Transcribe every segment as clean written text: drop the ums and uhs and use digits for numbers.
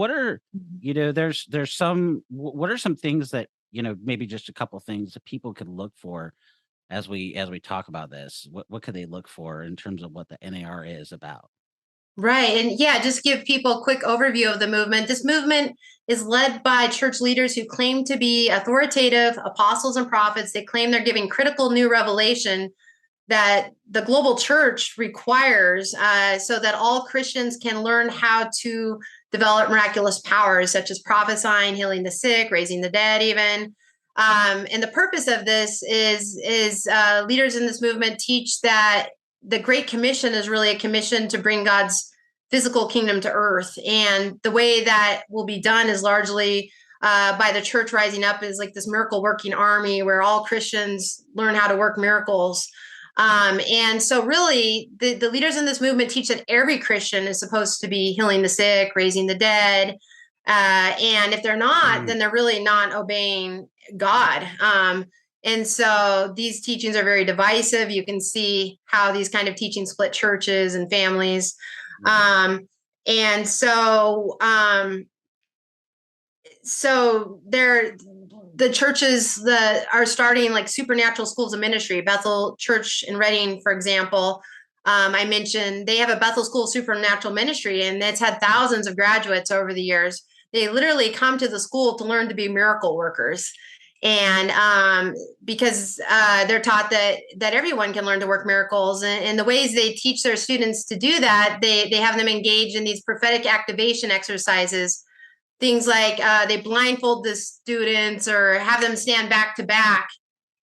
What are, there's some, what are some things that, maybe just a couple things that people could look for as we talk about this? What could they look for in terms of what the NAR is about? Right. And yeah, just give people a quick overview of the movement. This movement is led by church leaders who claim to be authoritative apostles and prophets. They claim they're giving critical new revelation that the global church requires so that all Christians can learn how to develop miraculous powers such as prophesying, healing the sick, raising the dead, even. And the purpose of this is leaders in this movement teach that the Great Commission is really a commission to bring God's physical kingdom to earth. And the way that will be done is largely by the church rising up as like this miracle working army where all Christians learn how to work miracles. And so really the leaders in this movement teach that every Christian is supposed to be healing the sick, raising the dead. And if they're not, then they're really not obeying God. And so these teachings are very divisive. You can see how these kind of teachings split churches and families. And so, the churches that are starting like supernatural schools of ministry, Bethel Church in Reading, for example, I mentioned they have a Bethel School of Supernatural Ministry, and it's had thousands of graduates over the years. They literally come to the school to learn to be miracle workers. And because they're taught that everyone can learn to work miracles, and the ways they teach their students to do that, they have them engage in these prophetic activation exercises. Things like they blindfold the students or have them stand back to back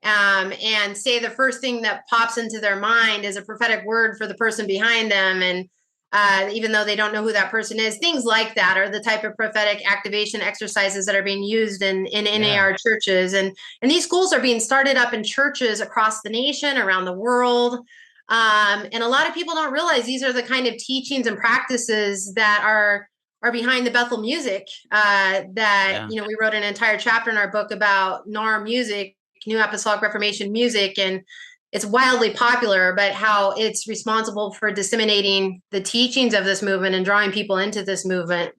and say the first thing that pops into their mind is a prophetic word for the person behind them. And even though they don't know who that person is, things like that are the type of prophetic activation exercises that are being used in NAR churches. And these schools are being started up in churches across the nation, around the world. And a lot of people don't realize these are the kind of teachings and practices that are behind the Bethel music we wrote an entire chapter in our book about NAR music, New Apostolic Reformation music, and it's wildly popular, but how it's responsible for disseminating the teachings of this movement and drawing people into this movement.